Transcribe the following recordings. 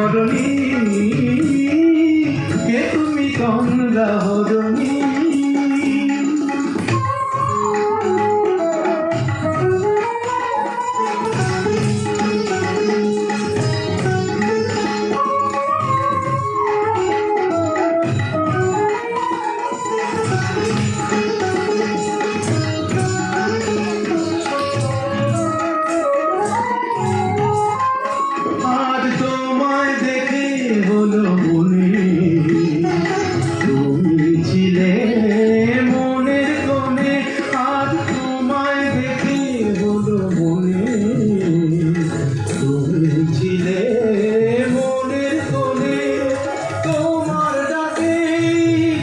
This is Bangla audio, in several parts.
হরণী কে তুমি তন্দ্রা হরণী হলো মনে তুমি ছিলে মনের কোণে আজ তোমায় দেখে হলো মনে তুমি ছিলে মনের কোণে তোমার ডাকে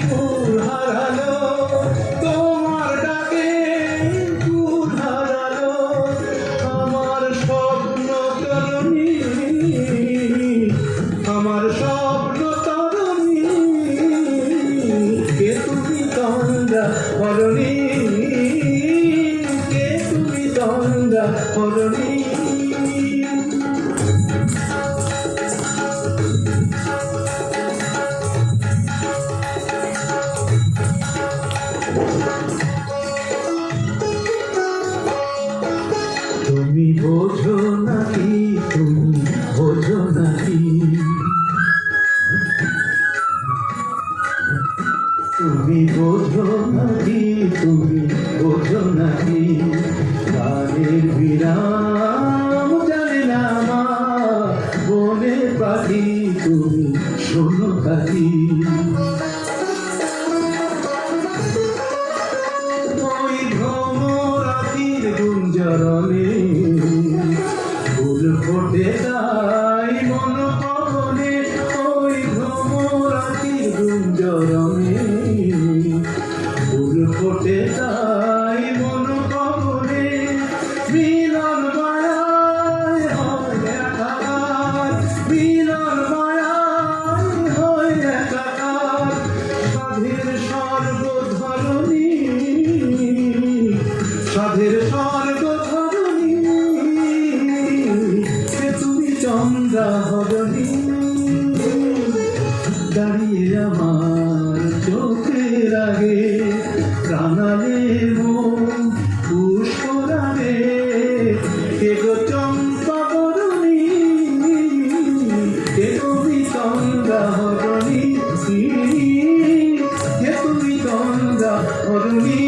ফুল হারালো তোমার ডাকে ফুল হারালো আমার স্বপ্ন তরুণী আমার স্বপ্ন তরুণী কে তুমি তন্দ্রা হরণী কে তুমি তন্দ্রা হরণী তুমি বোঝো নাকি তুমি বোঝো নাকি তুমি বোঝো নাকি তুমি বোঝো নাকি গানের বিরাম জানে না মা বনে পাখি তুমি শোনো পাখি ওই ভ্রমরাতির গুঞ্জরণে ফুল ফোটে তাই মন পবনে ওই ভ্রমরাতির গুঞ্জরণে ফুল ফোটে তাই মন পবনে মিলন মায়ায় হয় একাকার মিলন মায়ায় হয় একাকার সাধের স্বর্গ ধরণী সাধের স্বর্গ ধরণী কে তুমি চন্দ্রা হরণী দাঁড়িয়ে আমার চোখের আগে প্রাণালে মন পুষ্পরাগে কে গো চম্পা বরণী কে তুমি চন্দ্রা হরণী কে তুমি চন্দ্রা হরণী